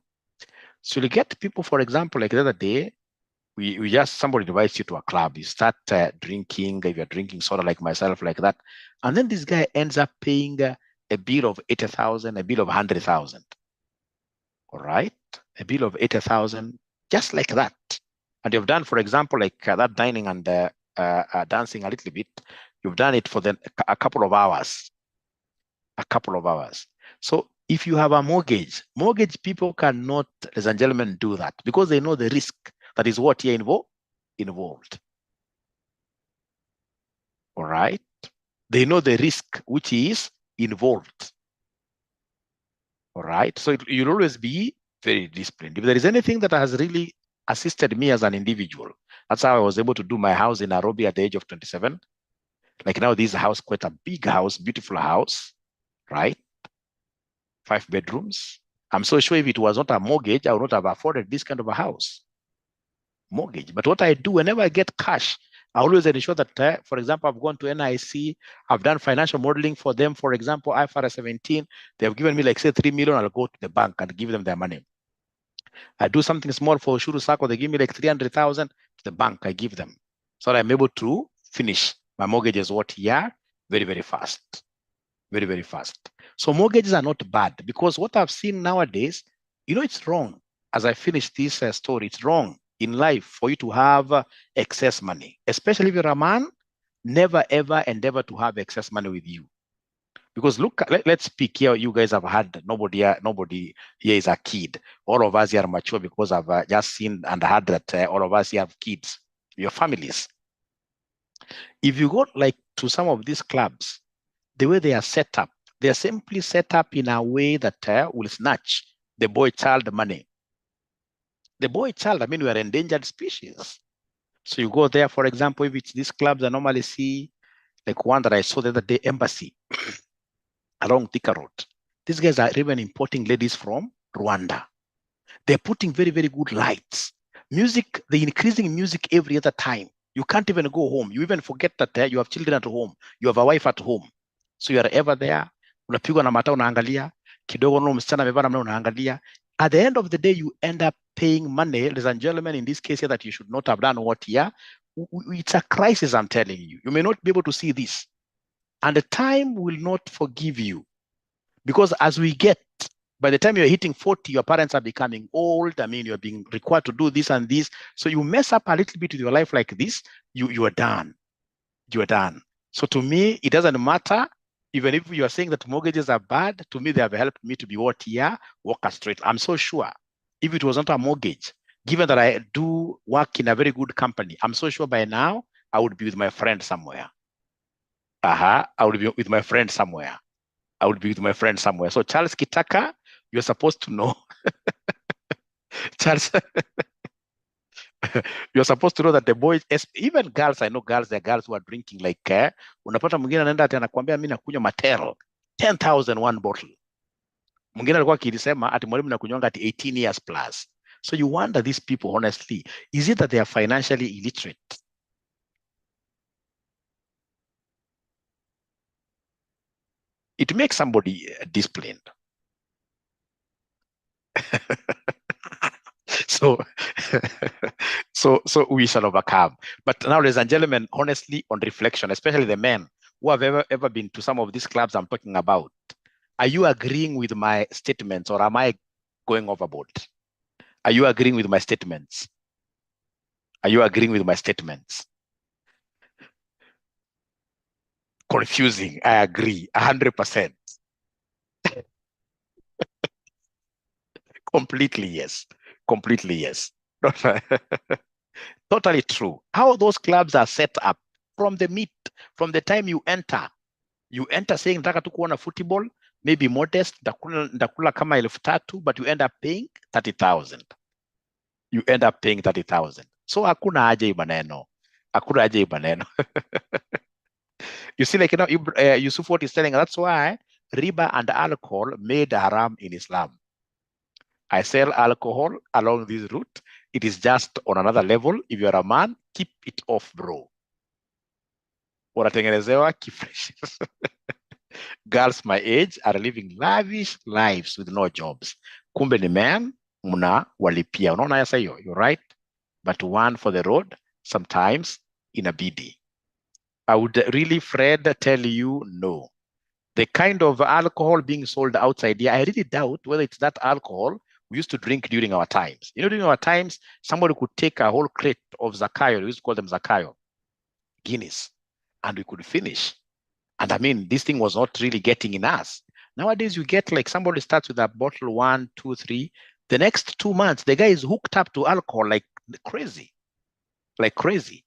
So you get people, for example, like the other day, we just, somebody invites you to a club, you start drinking, if you're drinking soda like myself, like that. And then this guy ends up paying a bill of 80,000, a bill of 100,000. All right, a bill of 80,000, just like that. And you've done, for example, like that dining and dancing a little bit, you've done it for a couple of hours. So if you have a mortgage people cannot, ladies and gentlemen, do that because they know the risk that is what here involved. All right, they know the risk which is involved. All right. So you'll always be very disciplined. If there is anything that has really assisted me as an individual, that's how I was able to do my house in Nairobi at the age of 27. Like now, this house, quite a big house, beautiful house, right? 5 bedrooms. I'm so sure if it was not a mortgage, I would not have afforded this kind of a house. Mortgage. But what I do, whenever I get cash, I always ensure that, for example, I've gone to NIC, I've done financial modeling for them. For example, IFRS 17, they've given me like say 3 million, I'll go to the bank and give them their money. I do something small for Ushuru Sacco, they give me like 300,000 to the bank, I give them. So I'm able to finish my mortgages very, very fast. Very, very fast. So mortgages are not bad because what I've seen nowadays, it's wrong. As I finish this story, it's wrong in life for you to have excess money, especially if you're a man. Never ever endeavor to have excess money with you, because look, let's speak here. You guys have had nobody here is a kid. All of us here are mature because I've just seen and heard that all of us here have kids, your families. If you go like to some of these clubs, the way they are set up, they are simply set up in a way that will snatch the boy child money. The boy child, I mean, we are endangered species. So you go there, for example, if it's these clubs I normally see, like one that I saw the other day, Embassy, along Thika Road. These guys are even importing ladies from Rwanda. They're putting very, very good lights. Music, they're increasing music every other time. You can't even go home. You even forget that you have children at home. You have a wife at home. So you are ever there. Unapigwa na mata unaangalia. Kidogo no msichana amevaa namna unaangalia. At the end of the day, you end up paying money, ladies and gentlemen, in this case here, that you should not have done what here. It's a crisis, I'm telling you. You may not be able to see this. And the time will not forgive you. Because as we get, by the time you're hitting 40, your parents are becoming old. I mean, you're being required to do this and this. So you mess up a little bit with your life like this, you are done. You are done. So to me, it doesn't matter. Even if you are saying that mortgages are bad, to me, they have helped me to be what here, walk straight. I'm so sure if it was not a mortgage, given that I do work in a very good company, I'm so sure by now I would be with my friend somewhere. I would be with my friend somewhere. I would be with my friend somewhere. So Charles Kitaka, you're supposed to know. Charles, you're supposed to know that the boys, even girls, I know girls, there are girls who are drinking like unapata mwingine anaenda ati anakuambia mimi nakunywa Mattel 10,000 one bottle. Mwingine alikuwa akisema ati mwalimu nakunywanga ati 18 years plus. So you wonder, these people, honestly, is it that they are financially illiterate? It makes somebody disciplined. So we shall overcome. But now, ladies and gentlemen, honestly, on reflection, especially the men who have ever been to some of these clubs I'm talking about, are you agreeing with my statements, or am I going overboard? Are you agreeing with my statements? Are you agreeing with my statements? Confusing. I agree. 100%. Completely yes. Completely yes. Totally true. How those clubs are set up from the time you enter saying nataka tu kuona football, maybe modest, ndakula kama 3,000, but you end up paying 30,000. You end up paying 30,000. So hakuna haja hii maneno. Hakuna haja hii maneno. You see, like, Yusuf, what he's telling, that's why riba and alcohol made haram in Islam. I sell alcohol along this route. It is just on another level. If you're a man, keep it off, bro. Unatengenezewa kifresh. Girls my age are living lavish lives with no jobs. Kumbe ni men, muna walipia. Unaona yasa hiyo, you're right. But one for the road, sometimes in a BD. I would really, Fred, tell you no. The kind of alcohol being sold outside here, I really doubt whether it's that alcohol we used to drink during our times. During our times, somebody could take a whole crate of Zakayo, we used to call them Zakayo, Guinness, and we could finish. And I mean, this thing was not really getting in us. Nowadays, you get like somebody starts with a bottle 1, 2, 3. The next 2 months, the guy is hooked up to alcohol like crazy. Like crazy.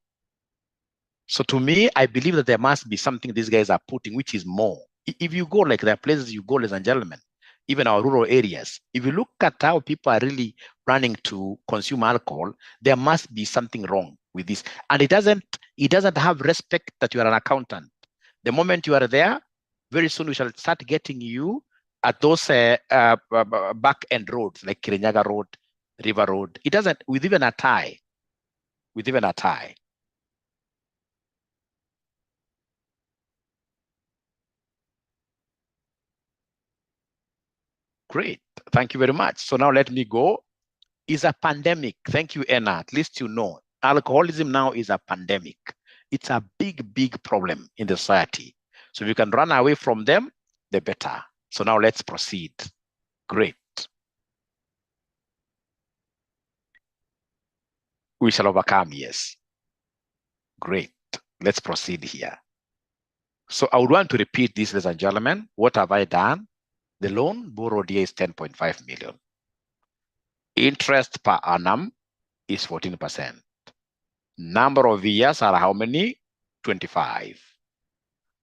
So to me, I believe that there must be something these guys are putting, which is more. If you go, like there are places you go, ladies and gentlemen, even our rural areas. If you look at how people are really running to consume alcohol, there must be something wrong with this. And it doesn't have respect that you are an accountant. The moment you are there, very soon we shall start getting you at those back end roads like Kirinyaga Road, River Road. It doesn't, with even a tie. Great. Thank you very much. So now let me go. Is a pandemic. Thank you, Anna. At least you know. Alcoholism now is a pandemic. It's a big, big problem in the society. So if you can run away from them, the better. So now let's proceed. Great. We shall overcome, yes. Great. Let's proceed here. So I would want to repeat this, ladies and gentlemen. What have I done? The loan borrowed here is 10.5 million. Interest per annum is 14%. Number of years are how many? 25.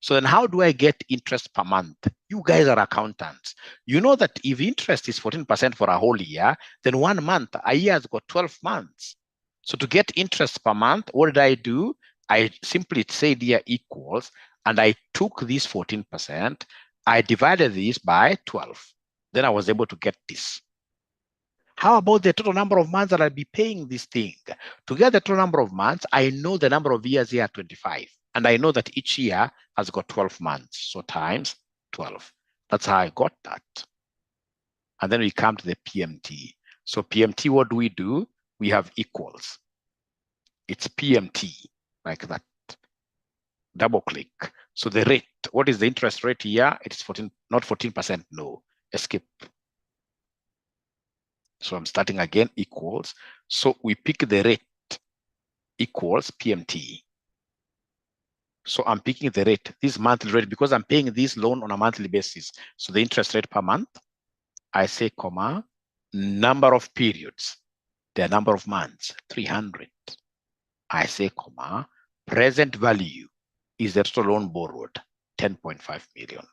So then how do I get interest per month? You guys are accountants. You know that if interest is 14% for a whole year, then 1 month, a year has got 12 months. So to get interest per month, what did I do? I simply said here equals, and I took this 14%, I divided this by 12. Then I was able to get this. How about the total number of months that I'll be paying this thing? To get the total number of months, I know the number of years here, 25. And I know that each year has got 12 months. So times 12. That's how I got that. And then we come to the PMT. So PMT, what do? We have equals. It's PMT, like that. Double click. So the rate, what is the interest rate here? It's 14, not 14%, no. Escape. So I'm starting again, equals. So we pick the rate equals PMT. So I'm picking the rate, this monthly rate, because I'm paying this loan on a monthly basis. So the interest rate per month, I say, comma, number of periods, the number of months, 300. I say, comma, present value is the total loan borrowed, 10.5 million.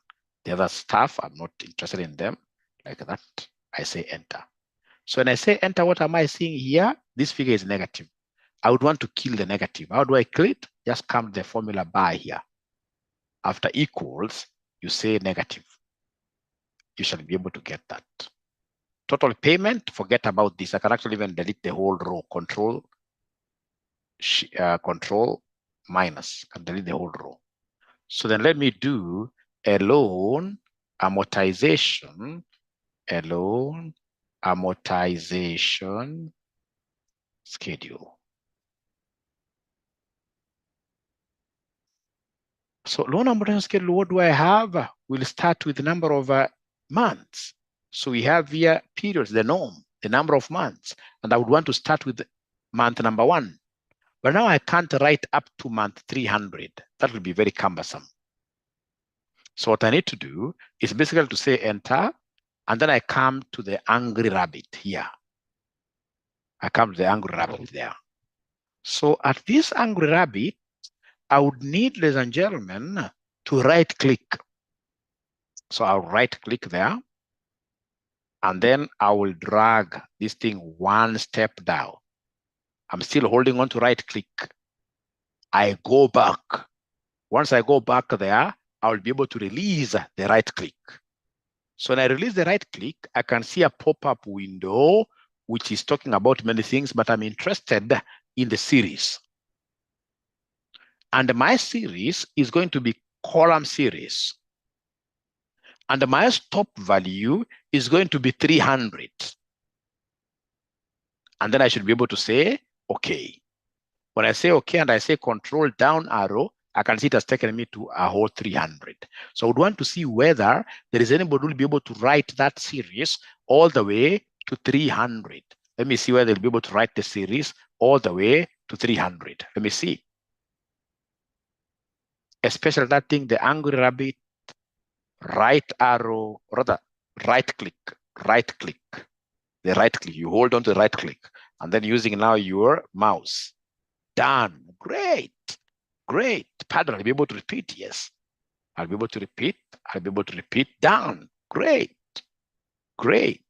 The other stuff, I'm not interested in them, like that. I say enter. So when I say enter, what am I seeing here? This figure is negative. I would want to kill the negative. How do I kill it? Just come to the formula bar here. After equals, you say negative. You shall be able to get that. Total payment, forget about this. I can actually even delete the whole row. Control minus, can delete the whole row. So then let me do a loan amortization, schedule. So loan amortization schedule, what do I have? We'll start with the number of months. So we have here periods, the norm, the number of months. And I would want to start with month number 1. But now I can't write up to month 300. That will be very cumbersome. So what I need to do is basically to say enter, and then I come to the angry rabbit here. I come to the angry rabbit there. So at this angry rabbit, I would need, ladies and gentlemen, to right click. So I'll right click there, and then I will drag this thing 1 step down. I'm still holding on to right click. I go back. Once I go back there, I will be able to release the right click. So when I release the right click, I can see a pop-up window, which is talking about many things, but I'm interested in the series. And my series is going to be column series. And my stop value is going to be 300. And then I should be able to say, okay. When I say okay and I say control down arrow, I can see it has taken me to a whole 300. So I would want to see whether there is anybody who will be able to write that series all the way to 300. Let me see whether they'll be able to write the series all the way to 300. Let me see. Especially that thing, the angry rabbit, right arrow, rather right click. The right click, you hold on to the right click, and then using now your mouse. Done. Great. Pardon, I'll be able to repeat. Yes. I'll be able to repeat. Done. Great. Great.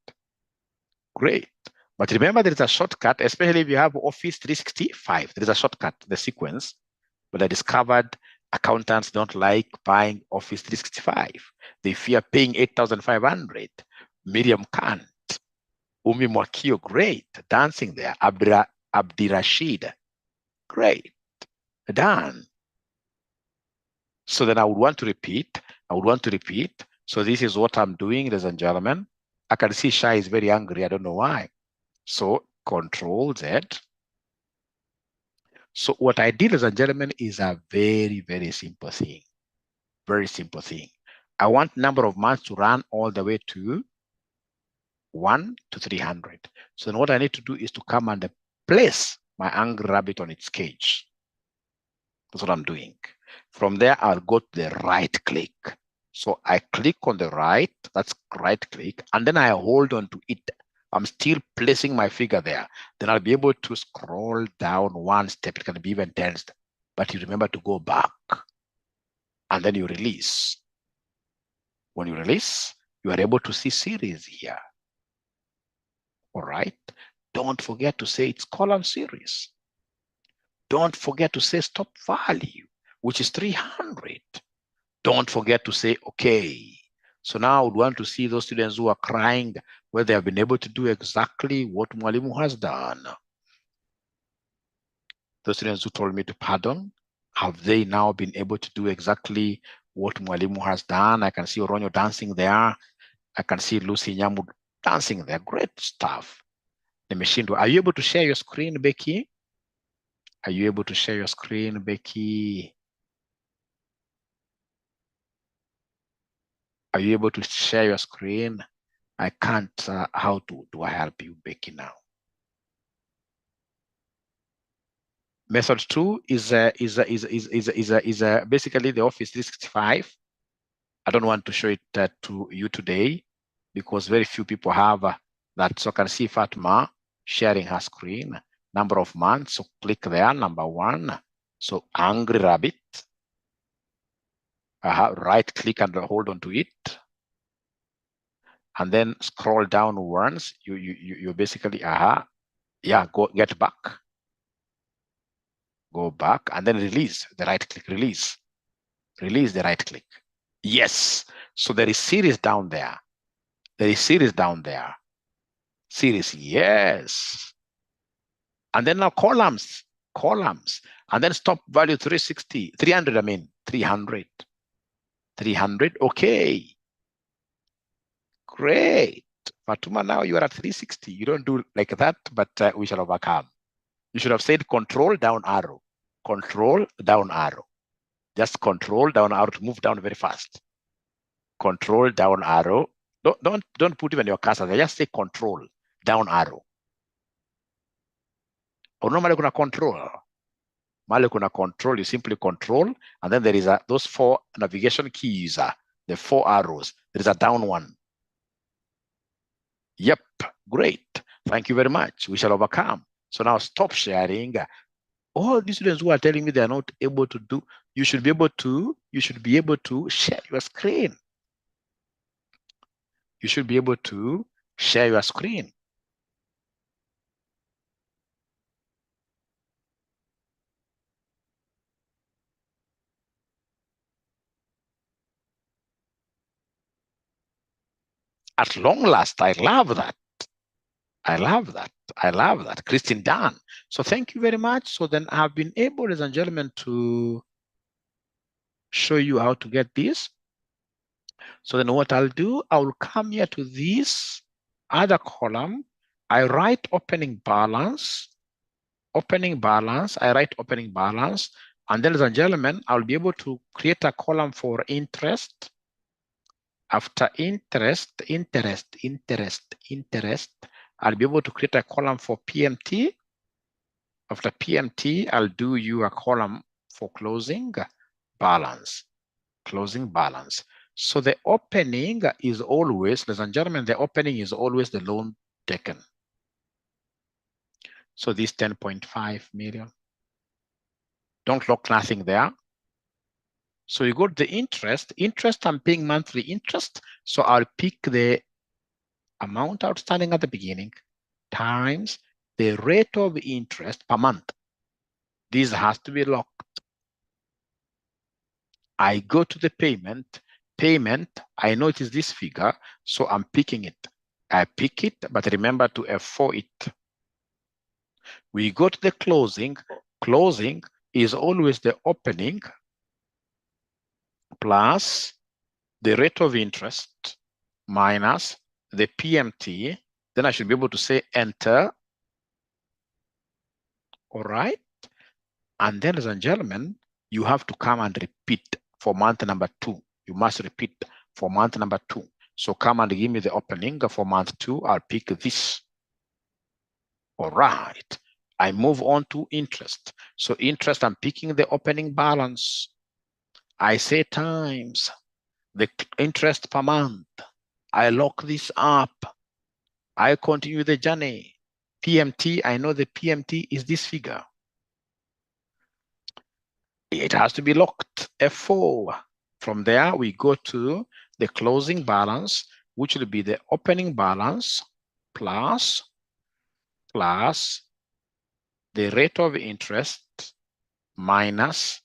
Great. But remember, there is a shortcut, especially if you have Office 365. There is a shortcut, the sequence. But I discovered accountants don't like buying Office 365. They fear paying 8,500. Miriam can't. Umi Mwakio, great. Dancing there. Abdi Rashid, great. Done. So then I would want to repeat. So this is what I'm doing, ladies and gentlemen. I can see Shai is very angry. I don't know why. So Control Z. So what I did, ladies and gentlemen, is a very, very simple thing. Very simple thing. I want number of months to run all the way to 1 to 300. So then what I need to do is to come and place my angry rabbit on its cage. That's what I'm doing. From there, I'll go to the right click. So I click on the right, that's right click, and then I hold on to it. I'm still placing my figure there. Then I'll be able to scroll down one step. It can be even 10 steps, but you remember to go back. And then you release. When you release, you are able to see series here. All right. Don't forget to say it's column series. Don't forget to say stop value, which is 300. Don't forget to say, okay. So now I would want to see those students who are crying, whether they have been able to do exactly what Mwalimu has done. Those students who told me to pardon, have they now been able to do exactly what Mwalimu has done? I can see Oronyo dancing there. I can see Lucy Nyamu dancing there. Great stuff. The machine. Are you able to share your screen, Becky? Are you able to share your screen, Becky? Are you able to share your screen? I can't. How do I help you, Becky, now? Method 2 is basically the Office 365. I don't want to show it to you today because very few people have that. So I can see Fatma sharing her screen. Number of months. So click there. Number 1. So angry rabbit. Right click and hold on to it. And then scroll down once. You basically yeah, go get back. Go back and then release the right click. Release the right click. Yes. So there is series down there. Series, yes. And then now columns. And then stop value 360, 300, I mean, 300. 300, okay. Great. Fatuma, now you are at 360. You don't do like that, but we shall overcome. You should have said control down arrow. Control down arrow. Just control down arrow to move down very fast. Control down arrow. Don't put even your cursor. Just say control down arrow. Or normally kuna control. Male kuna control. You simply control, and then there is those 4 navigation keys. The 4 arrows. There is a down one. Yep, great. Thank you very much. We shall overcome. So now stop sharing. All these students who are telling me they are not able to do, you should be able to share your screen. You should be able to share your screen. At long last, I love that. I love that. Christine Dan. So thank you very much. So then I've been able, ladies and gentlemen, to show you how to get this. So then what I'll do, I'll come here to this other column. I write opening balance. I write opening balance. And then, ladies and gentlemen, I'll be able to create a column for interest. After interest, I'll be able to create a column for PMT. After PMT, I'll do you a column for closing balance. So the opening is always, ladies and gentlemen, the opening is always the loan taken. So this 10.5 million. Don't lock nothing there. So you go to the interest. I'm paying monthly interest. So I'll pick the amount outstanding at the beginning times the rate of interest per month. This has to be locked. I go to the payment. I know it is this figure, so I'm picking it. I pick it, but remember to F4 it. We go to the closing. Closing is always the opening plus the rate of interest minus the PMT. Then I should be able to say enter. All right. And then, ladies and gentlemen, you have to come and repeat for month number 2. You must repeat for month number 2. So come and give me the opening for month 2. I'll pick this. All right. I move on to interest. So interest, I'm picking the opening balance. I say times the interest per month. I lock this up. I continue the journey. PMT, I know the PMT is this figure. It has to be locked, F4. From there, we go to the closing balance, which will be the opening balance plus the rate of interest minus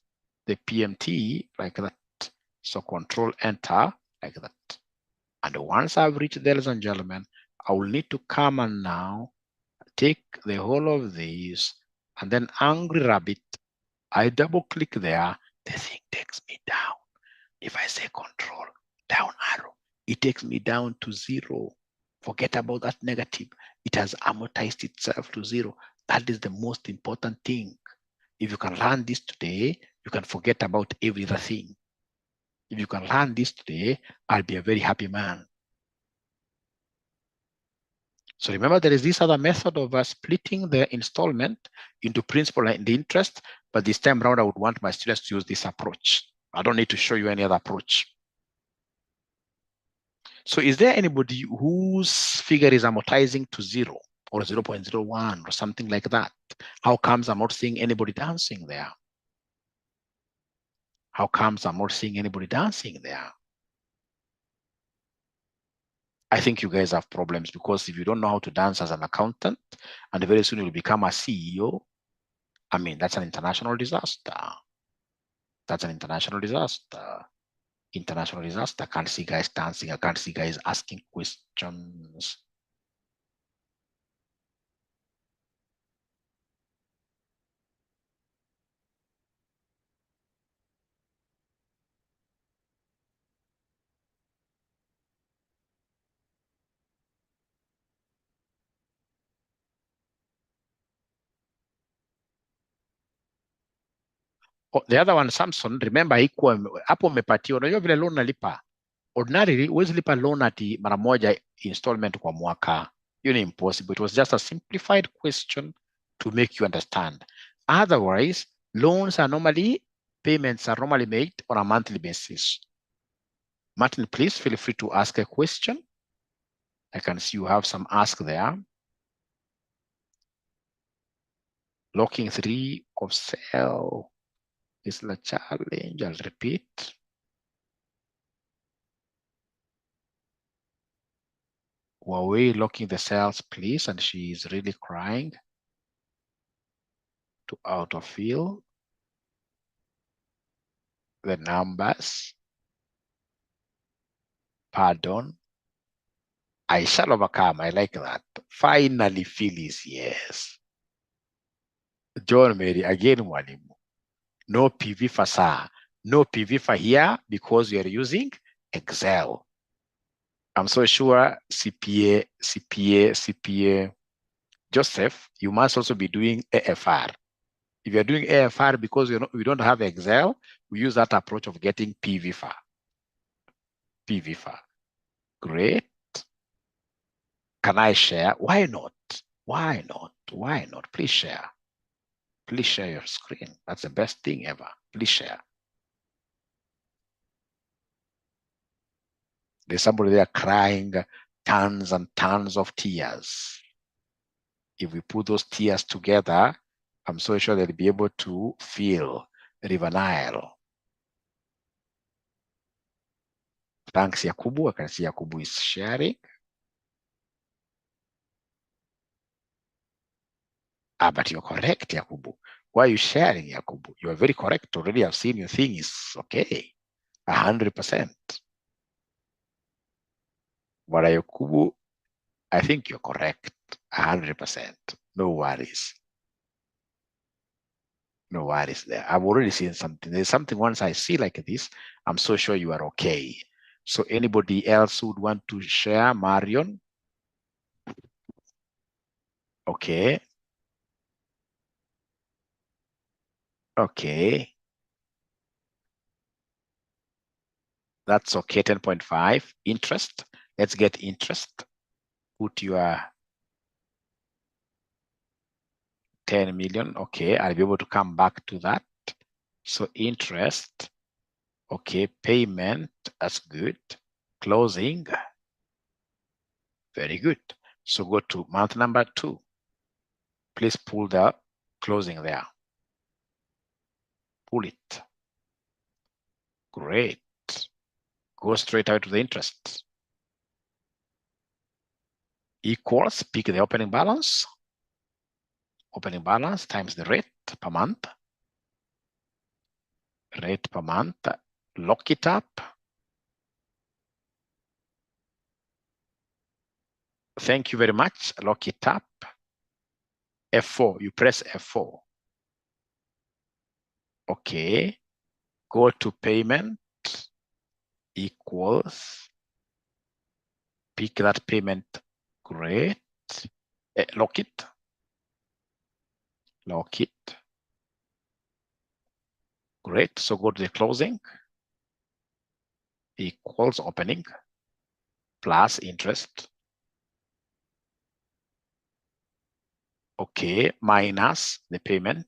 the PMT, like that. So control enter, like that. And once I've reached there, ladies and gentlemen, I will need to come and now take the whole of these and then angry rabbit. I double click there, the thing takes me down. If I say control, down arrow, it takes me down to 0. Forget about that negative. It has amortized itself to 0. That is the most important thing. If you can learn this today, you can forget about every other thing. If you can learn this today, I'll be a very happy man. So remember, there is this other method of splitting the installment into principal and interest, but this time around, I would want my students to use this approach. I don't need to show you any other approach. So is there anybody whose figure is amortizing to 0 or 0.01 or something like that? How comes I'm not seeing anybody dancing there? How comes I'm not seeing anybody dancing there? I think you guys have problems, because if you don't know how to dance as an accountant and very soon you'll become a CEO, I mean, that's an international disaster. That's an international disaster. International disaster. I can't see guys dancing. I can't see guys asking questions. Oh, the other one, Samson, remember hapo umepatiwa, unajua vile loan nalipa. Ordinarily, huwezi lipa loan ati mara moja installment kwa mwaka. You know, impossible. It was just a simplified question to make you understand. Otherwise, payments are normally made on a monthly basis. Martin, please feel free to ask a question. I can see you have some ask there. Locking 3 of cell is the challenge. I'll repeat. Huawei locking the cells, please. And she is really crying to autofill the numbers. Pardon. I shall overcome. I like that. Finally, Phyllis, yes. John Mary, again, mwalimu. No PV for SAR. No PV for here because you're using Excel. I'm so sure CPA, Joseph, you must also be doing AFR. If you're doing AFR because we don't have Excel, we use that approach of getting PVFAR. Great. Can I share? Why not? Why not? Why not? Please share. Please share your screen. That's the best thing ever. Please share. There's somebody there crying tons and tons of tears. If we put those tears together, I'm so sure they'll be able to feel River Nile. Thanks, Yakubu. I can see Yakubu is sharing. But you're correct, Yakubu. Why are you sharing, Yakubu? You are very correct. Already I've seen your thing is okay. 100%. But Yakubu, I think you're correct. 100%. No worries. No worries there. I've already seen something. There's something once I see like this, I'm so sure you are okay. So anybody else who would want to share? Marion? Okay. Okay. That's okay. 10.5. Interest. Let's get interest. Put your 10 million. Okay. I'll be able to come back to that. So interest. Okay. Payment. That's good. Closing. Very good. So go to month number 2. Please pull the closing there. Pull it. Great. Go straight out to the interest. Equals, pick the opening balance. Opening balance times the rate per month. Rate per month. Lock it up. Thank you very much. Lock it up. F4. You press F4. Okay. Go to payment. Equals. Pick that payment. Great. Lock it. Lock it. Great. So go to the closing. Equals opening plus interest. Okay. Minus the payment.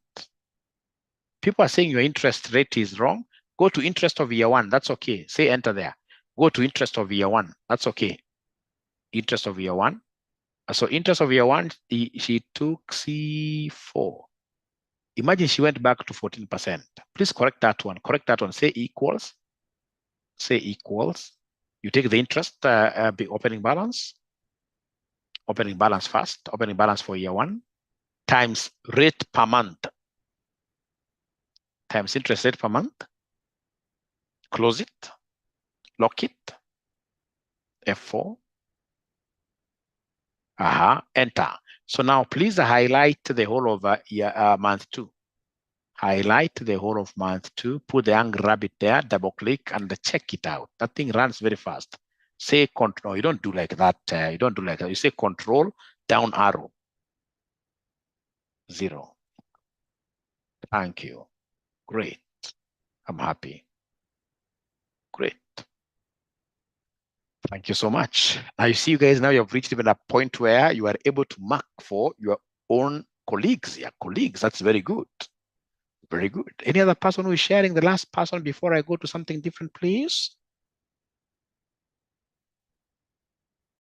People are saying your interest rate is wrong. Go to interest of year 1. That's okay. Say enter there. Go to interest of year 1. That's okay. Interest of year 1. So interest of year 1, she took C4. Imagine she went back to 14%. Please correct that one. Correct that one. Say equals. Say equals. You take the interest opening balance. Opening balance first. Opening balance for year 1 times rate per month. Times interest rate per month. Close it. Lock it. F4. Enter. So now please highlight the whole of month 2. Highlight the whole of month 2. Put the angry rabbit there. Double click and check it out. That thing runs very fast. Say control. You don't do like that. You don't do like that. You say control down arrow. 0. Thank you. Great. I'm happy. Great. Thank you so much. Now you see, you guys, now you have reached even a point where you are able to mark for your own colleagues. Yeah, colleagues. That's very good. Very good. Any other person who is sharing? The last person before I go to something different, please.